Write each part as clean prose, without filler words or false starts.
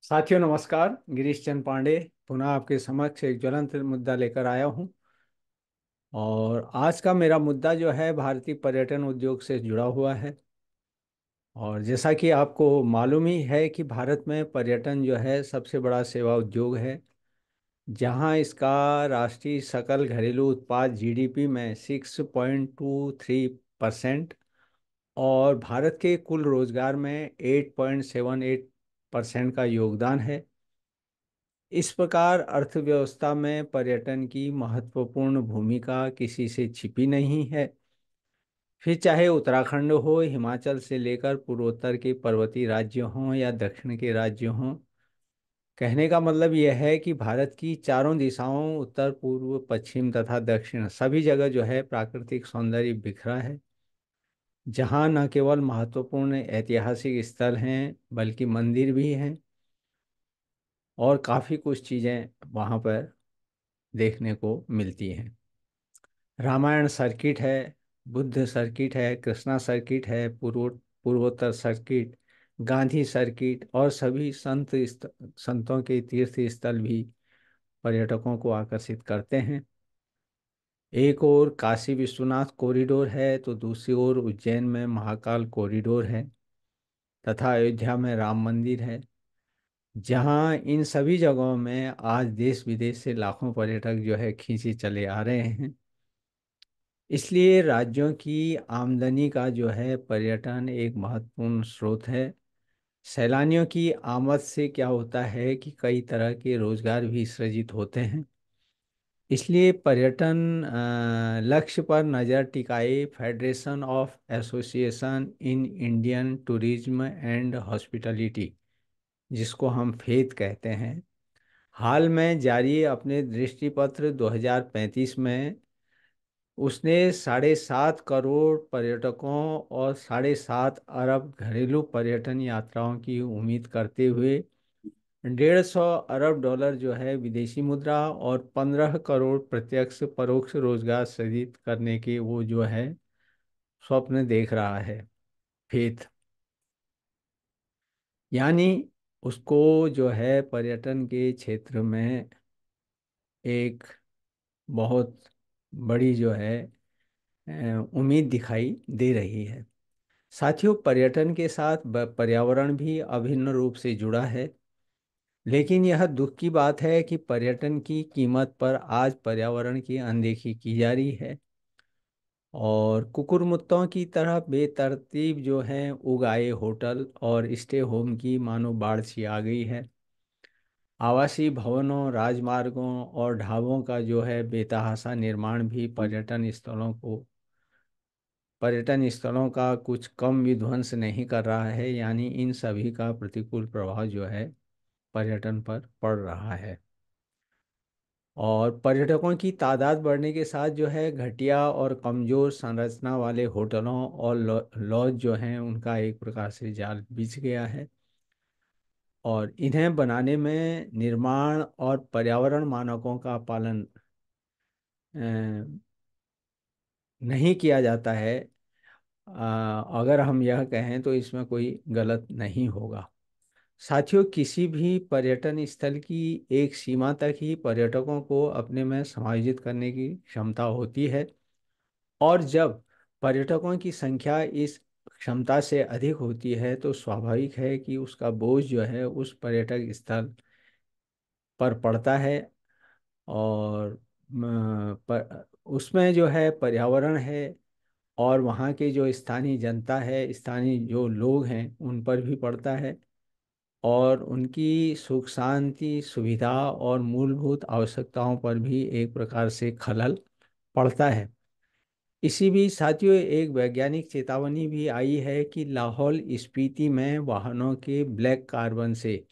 साथियों नमस्कार। गिरीश चंद पांडे पुनः आपके समक्ष एक ज्वलंत मुद्दा लेकर आया हूं। और आज का मेरा मुद्दा जो है भारतीय पर्यटन उद्योग से जुड़ा हुआ है। और जैसा कि आपको मालूम ही है कि भारत में पर्यटन जो है सबसे बड़ा सेवा उद्योग है, जहां इसका राष्ट्रीय सकल घरेलू उत्पाद जीडीपी में 6.23% और भारत के कुल रोजगार में 8.78% का योगदान है। इस प्रकार अर्थव्यवस्था में पर्यटन की महत्वपूर्ण भूमिका किसी से छिपी नहीं है। फिर चाहे उत्तराखंड हो, हिमाचल से लेकर पूर्वोत्तर के पर्वतीय राज्य हों या दक्षिण के राज्य हों, कहने का मतलब यह है कि भारत की चारों दिशाओं उत्तर पूर्व पश्चिम तथा दक्षिण सभी जगह जो है प्राकृतिक सौंदर्य बिखरा है, जहाँ न केवल महत्वपूर्ण ऐतिहासिक स्थल हैं बल्कि मंदिर भी हैं और काफ़ी कुछ चीज़ें वहाँ पर देखने को मिलती हैं। रामायण सर्किट है, बुद्ध सर्किट है, कृष्णा सर्किट है, पूर्वोत्तर सर्किट, गांधी सर्किट और सभी संतों के तीर्थ स्थल भी पर्यटकों को आकर्षित करते हैं। एक ओर काशी विश्वनाथ कॉरिडोर है तो दूसरी ओर उज्जैन में महाकाल कॉरिडोर है तथा अयोध्या में राम मंदिर है, जहां इन सभी जगहों में आज देश विदेश से लाखों पर्यटक जो है खींचे चले आ रहे हैं। इसलिए राज्यों की आमदनी का जो है पर्यटन एक महत्वपूर्ण स्रोत है। सैलानियों की आमद से क्या होता है कि कई तरह के रोजगार भी सृजित होते हैं। इसलिए पर्यटन लक्ष्य पर नज़र टिकाए federation of association in Indian tourism and hospitality, जिसको हम फेथ कहते हैं, हाल में जारी अपने दृष्टिपत्र 2035 में उसने 7.5 करोड़ पर्यटकों और 7.5 अरब घरेलू पर्यटन यात्राओं की उम्मीद करते हुए 150 अरब डॉलर जो है विदेशी मुद्रा और 15 करोड़ प्रत्यक्ष परोक्ष रोजगार सृजित करने के वो जो है स्वप्न देख रहा है फेथ। यानी उसको जो है पर्यटन के क्षेत्र में एक बहुत बड़ी जो है उम्मीद दिखाई दे रही है। साथियों, पर्यटन के साथ पर्यावरण भी अभिन्न रूप से जुड़ा है। लेकिन यह दुख की बात है कि पर्यटन की कीमत पर आज पर्यावरण की अनदेखी की जा रही है और कुकुरमुत्तों की तरह बेतरतीब जो हैं उगाए होटल और स्टे होम की मानो बाढ़ सी आ गई है। आवासीय भवनों, राजमार्गों और ढाबों का जो है बेतहाशा निर्माण भी पर्यटन स्थलों का कुछ कम विध्वंस नहीं कर रहा है। यानी इन सभी का प्रतिकूल प्रभाव जो है पर्यटन पर पड़ रहा है। और पर्यटकों की तादाद बढ़ने के साथ जो है घटिया और कमज़ोर संरचना वाले होटलों और लॉज जो हैं उनका एक प्रकार से जाल बिछ गया है। और इन्हें बनाने में निर्माण और पर्यावरण मानकों का पालन नहीं किया जाता है। अगर हम यह कहें तो इसमें कोई गलत नहीं होगा। साथियों, किसी भी पर्यटन स्थल की एक सीमा तक ही पर्यटकों को अपने में समायोजित करने की क्षमता होती है। और जब पर्यटकों की संख्या इस क्षमता से अधिक होती है तो स्वाभाविक है कि उसका बोझ जो है उस पर्यटक स्थल पर पड़ता है। और उसमें जो है पर्यावरण है और वहाँ के जो स्थानीय जनता है, स्थानीय जो लोग हैं उन पर भी पड़ता है और उनकी सुख शांति सुविधा और मूलभूत आवश्यकताओं पर भी एक प्रकार से खलल पड़ता है। इसी बीच साथियों, एक वैज्ञानिक चेतावनी भी आई है कि लाहौल स्पीति में वाहनों के ब्लैक कार्बन से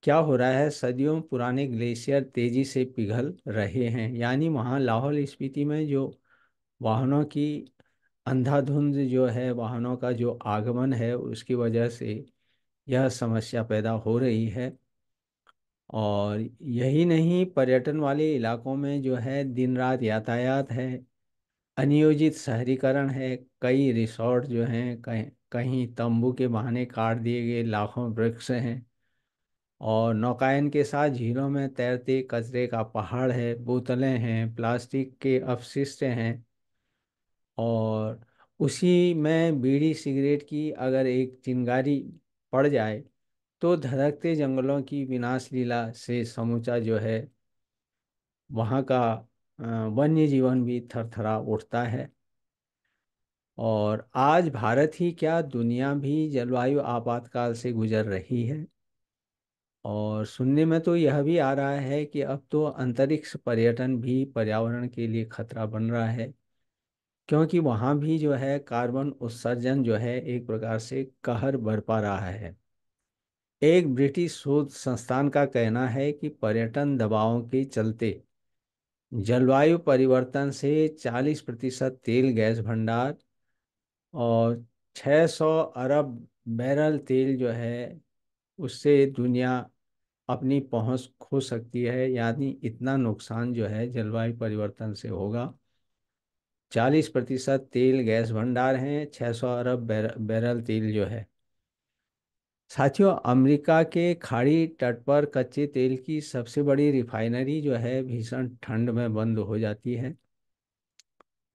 क्या हो रहा है, सदियों पुराने ग्लेशियर तेजी से पिघल रहे हैं। यानी वहाँ लाहौल स्पीति में जो वाहनों की अंधाधुंध जो है वाहनों का जो आगमन है उसकी वजह से यह समस्या पैदा हो रही है। और यही नहीं, पर्यटन वाले इलाकों में जो है दिन रात यातायात है, अनियोजित शहरीकरण है, कई रिसोर्ट जो हैं कहीं कहीं तंबू के बहाने काट दिए गए लाखों वृक्ष हैं और नौकायन के साथ झीलों में तैरते कचरे का पहाड़ है, बोतलें हैं, प्लास्टिक के अपशिष्ट हैं। और उसी में बीड़ी सिगरेट की अगर एक चिंगारी पड़ जाए तो धधकते जंगलों की विनाश लीला से समूचा जो है वहाँ का वन्य जीवन भी थरथरा उठता है। और आज भारत ही क्या, दुनिया भी जलवायु आपातकाल से गुजर रही है। और सुनने में तो यह भी आ रहा है कि अब तो अंतरिक्ष पर्यटन भी पर्यावरण के लिए खतरा बन रहा है, क्योंकि वहाँ भी जो है कार्बन उत्सर्जन जो है एक प्रकार से कहर बरपा रहा है। एक ब्रिटिश शोध संस्थान का कहना है कि पर्यटन दबावों के चलते जलवायु परिवर्तन से 40% तेल गैस भंडार और 600 अरब बैरल तेल जो है उससे दुनिया अपनी पहुंच खो सकती है। यानी इतना नुकसान जो है जलवायु परिवर्तन से होगा। 40% तेल गैस भंडार हैं, 600 अरब बैरल तेल जो है। साथियों, अमेरिका के खाड़ी तट पर कच्चे तेल की सबसे बड़ी रिफाइनरी जो है भीषण ठंड में बंद हो जाती है।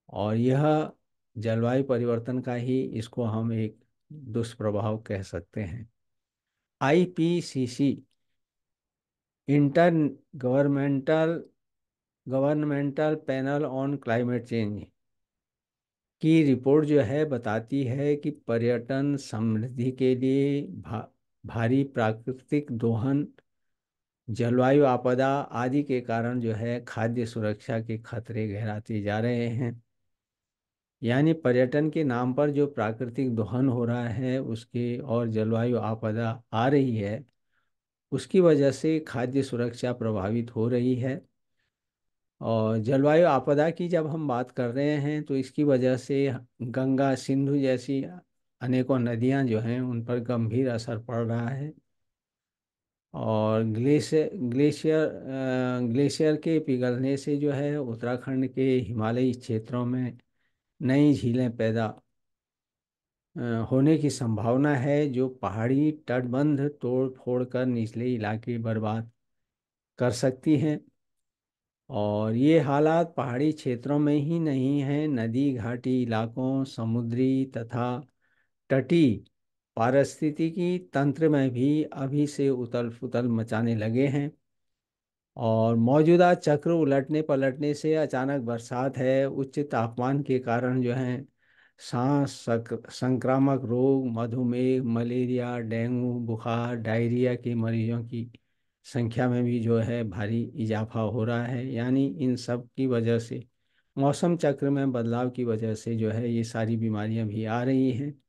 और यह जलवायु परिवर्तन का ही इसको हम एक दुष्प्रभाव कह सकते हैं। IPCC, inter governmental governmental panel on climate change की रिपोर्ट जो है बताती है कि पर्यटन समृद्धि के लिए भारी प्राकृतिक दोहन, जलवायु आपदा आदि के कारण जो है खाद्य सुरक्षा के खतरे गहराते जा रहे हैं। यानी पर्यटन के नाम पर जो प्राकृतिक दोहन हो रहा है उसके और जलवायु आपदा आ रही है, उसकी वजह से खाद्य सुरक्षा प्रभावित हो रही है। और जलवायु आपदा की जब हम बात कर रहे हैं तो इसकी वजह से गंगा सिंधु जैसी अनेकों नदियां जो हैं उन पर गंभीर असर पड़ रहा है। और ग्लेशियर के पिघलने से जो है उत्तराखंड के हिमालयी क्षेत्रों में नई झीलें पैदा होने की संभावना है, जो पहाड़ी तटबंध तोड़ फोड़ कर निचले इलाके बर्बाद कर सकती हैं। और ये हालात पहाड़ी क्षेत्रों में ही नहीं हैं, नदी घाटी इलाकों, समुद्री तथा तटीय पारिस्थितिकी तंत्र में भी अभी से उथल पुथल मचाने लगे हैं। और मौजूदा चक्र उलटने पलटने से अचानक बरसात है, उच्च तापमान के कारण जो है संक्रामक रोग, मधुमेह, मलेरिया, डेंगू बुखार, डायरिया के मरीजों की संख्या में भी जो है भारी इजाफा हो रहा है। यानी इन सब की वजह से, मौसम चक्र में बदलाव की वजह से जो है ये सारी बीमारियां भी आ रही हैं।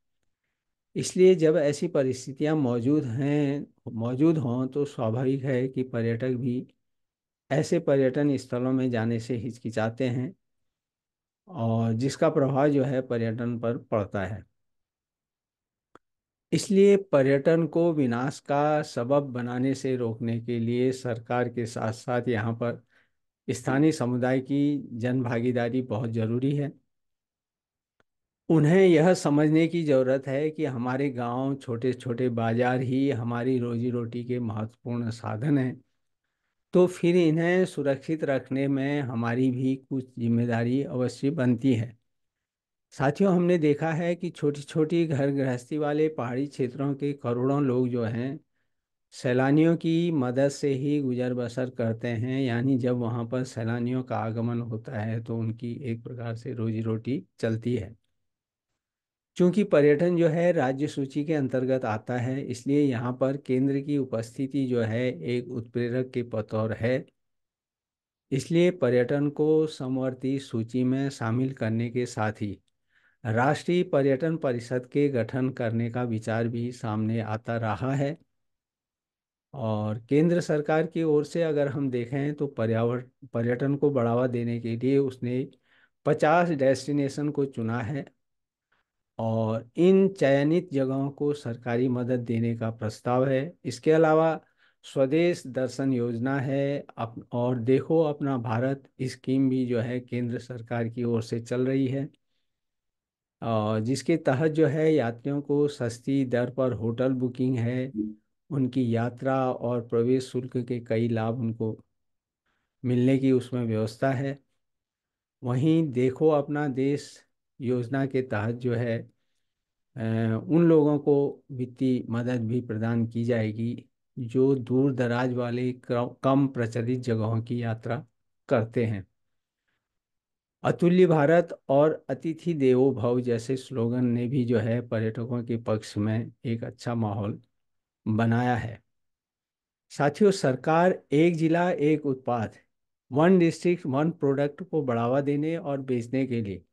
इसलिए जब ऐसी परिस्थितियां मौजूद हों तो स्वाभाविक है कि पर्यटक भी ऐसे पर्यटन स्थलों में जाने से हिचकिचाते हैं, और जिसका प्रभाव जो है पर्यटन पर पड़ता है। इसलिए पर्यटन को विनाश का सबब बनाने से रोकने के लिए सरकार के साथ साथ यहाँ पर स्थानीय समुदाय की जन भागीदारी बहुत ज़रूरी है। उन्हें यह समझने की ज़रूरत है कि हमारे गांव, छोटे छोटे बाजार ही हमारी रोजी रोटी के महत्वपूर्ण साधन हैं। तो फिर इन्हें सुरक्षित रखने में हमारी भी कुछ जिम्मेदारी अवश्य बनती है। साथियों, हमने देखा है कि छोटी छोटी घर गृहस्थी वाले पहाड़ी क्षेत्रों के करोड़ों लोग जो हैं सैलानियों की मदद से ही गुजर बसर करते हैं। यानी जब वहाँ पर सैलानियों का आगमन होता है तो उनकी एक प्रकार से रोजी रोटी चलती है। चूंकि पर्यटन जो है राज्य सूची के अंतर्गत आता है, इसलिए यहाँ पर केंद्र की उपस्थिति जो है एक उत्प्रेरक के बतौर है। इसलिए पर्यटन को समवर्ती सूची में शामिल करने के साथ ही राष्ट्रीय पर्यटन परिषद के गठन करने का विचार भी सामने आता रहा है। और केंद्र सरकार की ओर से अगर हम देखें तो पर्यावरण पर्यटन को बढ़ावा देने के लिए उसने 50 डेस्टिनेशन को चुना है। और इन चयनित जगहों को सरकारी मदद देने का प्रस्ताव है। इसके अलावा स्वदेश दर्शन योजना है, और देखो अपना भारत स्कीम भी जो है केंद्र सरकार की ओर से चल रही है, और जिसके तहत जो है यात्रियों को सस्ती दर पर होटल बुकिंग है, उनकी यात्रा और प्रवेश शुल्क के कई लाभ उनको मिलने की उसमें व्यवस्था है। वहीं देखो अपना देश योजना के तहत जो है उन लोगों को वित्तीय मदद भी प्रदान की जाएगी जो दूर दराज वाले कम प्रचलित जगहों की यात्रा करते हैं। अतुल्य भारत और अतिथि देवो भव जैसे स्लोगन ने भी जो है पर्यटकों के पक्ष में एक अच्छा माहौल बनाया है। साथियों, सरकार एक जिला एक उत्पाद, वन डिस्ट्रिक्ट वन प्रोडक्ट को बढ़ावा देने और बेचने के लिए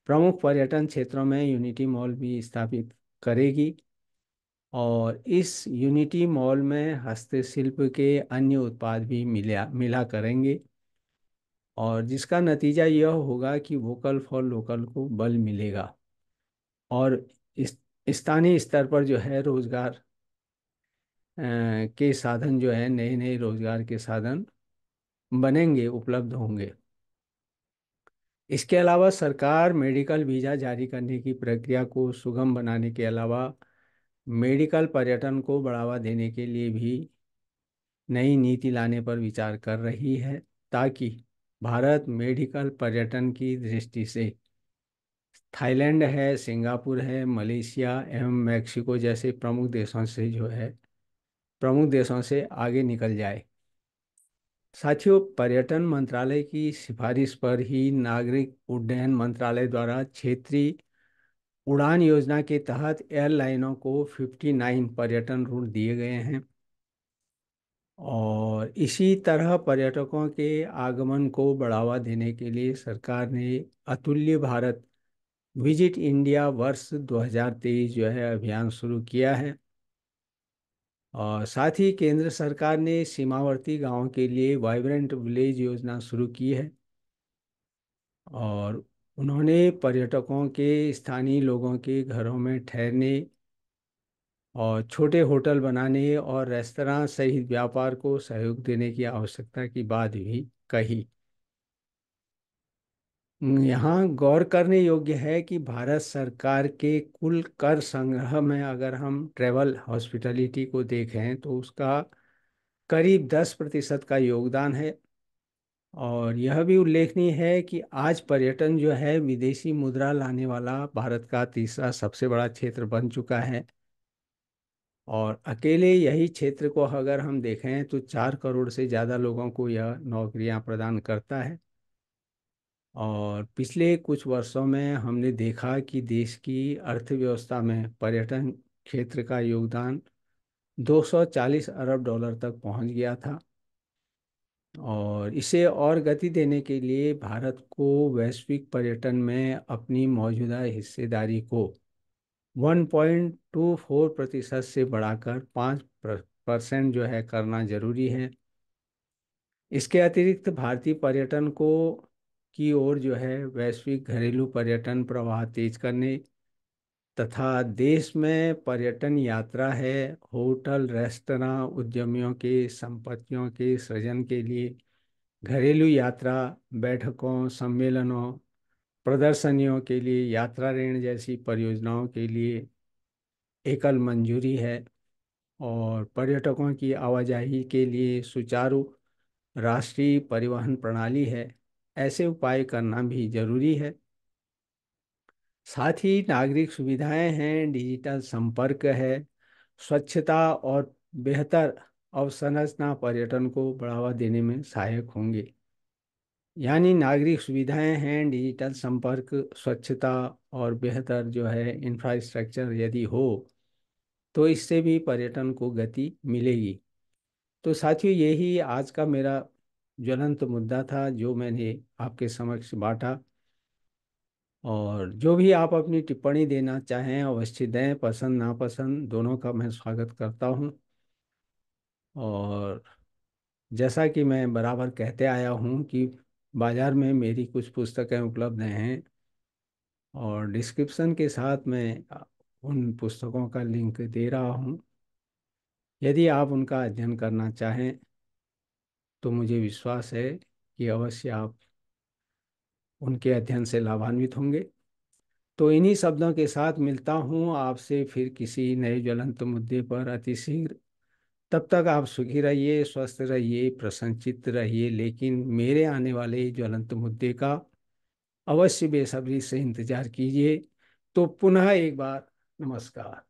प्रमुख पर्यटन क्षेत्रों में यूनिटी मॉल भी स्थापित करेगी। और इस यूनिटी मॉल में हस्तशिल्प के अन्य उत्पाद भी मिला करेंगे, और जिसका नतीजा यह होगा कि वोकल फॉर लोकल को बल मिलेगा और इस स्थानीय स्तर पर जो है रोजगार के साधन जो है, नए नए रोजगार के साधन बनेंगे, उपलब्ध होंगे। इसके अलावा सरकार मेडिकल वीज़ा जारी करने की प्रक्रिया को सुगम बनाने के अलावा मेडिकल पर्यटन को बढ़ावा देने के लिए भी नई नीति लाने पर विचार कर रही है, ताकि भारत मेडिकल पर्यटन की दृष्टि से थाईलैंड है, सिंगापुर है, मलेशिया एवं मैक्सिको जैसे प्रमुख देशों से आगे निकल जाए। साथियों, पर्यटन मंत्रालय की सिफारिश पर ही नागरिक उड्डयन मंत्रालय द्वारा क्षेत्रीय उड़ान योजना के तहत एयरलाइनों को 59 पर्यटन रूट दिए गए हैं। और इसी तरह पर्यटकों के आगमन को बढ़ावा देने के लिए सरकार ने अतुल्य भारत विजिट इंडिया वर्ष 2023 जो है अभियान शुरू किया है। और साथ ही केंद्र सरकार ने सीमावर्ती गांवों के लिए वाइब्रेंट विलेज योजना शुरू की है। और उन्होंने पर्यटकों के स्थानीय लोगों के घरों में ठहरने और छोटे होटल बनाने और रेस्तरां सहित व्यापार को सहयोग देने की आवश्यकता की बात भी कही। यहाँ गौर करने योग्य है कि भारत सरकार के कुल कर संग्रह में अगर हम ट्रैवल हॉस्पिटैलिटी को देखें तो उसका करीब 10% का योगदान है। और यह भी उल्लेखनीय है कि आज पर्यटन जो है विदेशी मुद्रा लाने वाला भारत का तीसरा सबसे बड़ा क्षेत्र बन चुका है। और अकेले यही क्षेत्र को अगर हम देखें तो 4 करोड़ से ज़्यादा लोगों को यह नौकरियां प्रदान करता है। और पिछले कुछ वर्षों में हमने देखा कि देश की अर्थव्यवस्था में पर्यटन क्षेत्र का योगदान 240 अरब डॉलर तक पहुंच गया था। और इसे और गति देने के लिए भारत को वैश्विक पर्यटन में अपनी मौजूदा हिस्सेदारी को 1.24% से बढ़ाकर 5% जो है करना जरूरी है। इसके अतिरिक्त भारतीय पर्यटन को की ओर जो है वैश्विक घरेलू पर्यटन प्रवाह तेज करने तथा देश में पर्यटन यात्रा है, होटल रेस्तरां उद्यमियों के संपत्तियों के सृजन के लिए घरेलू यात्रा, बैठकों, सम्मेलनों, प्रदर्शनियों के लिए यात्रा ऋण जैसी परियोजनाओं के लिए एकल मंजूरी है। और पर्यटकों की आवाजाही के लिए सुचारू राष्ट्रीय परिवहन प्रणाली है। ऐसे उपाय करना भी जरूरी है। साथ ही नागरिक सुविधाएं हैं, डिजिटल संपर्क है, स्वच्छता और बेहतर अवसंरचना पर्यटन को बढ़ावा देने में सहायक होंगे। यानी नागरिक सुविधाएं हैं, डिजिटल संपर्क, स्वच्छता और बेहतर जो है इंफ्रास्ट्रक्चर यदि हो तो इससे भी पर्यटन को गति मिलेगी। तो साथियों, यही आज का मेरा ज्वलंत मुद्दा था जो मैंने आपके समक्ष बांटा। और जो भी आप अपनी टिप्पणी देना चाहें अवश्य दें, पसंद नापसंद दोनों का मैं स्वागत करता हूं। और जैसा कि मैं बराबर कहते आया हूं कि बाज़ार में मेरी कुछ पुस्तकें उपलब्ध हैं और डिस्क्रिप्शन के साथ मैं उन पुस्तकों का लिंक दे रहा हूं। यदि आप उनका अध्ययन करना चाहें तो मुझे विश्वास है कि अवश्य आप उनके अध्ययन से लाभान्वित होंगे। तो इन्हीं शब्दों के साथ मिलता हूँ आपसे फिर किसी नए ज्वलंत मुद्दे पर अतिशीघ्र। तब तक आप सुखी रहिए, स्वस्थ रहिए, प्रसन्नचित्त रहिए, लेकिन मेरे आने वाले ज्वलंत मुद्दे का अवश्य बेसब्री से इंतजार कीजिए। तो पुनः एक बार नमस्कार।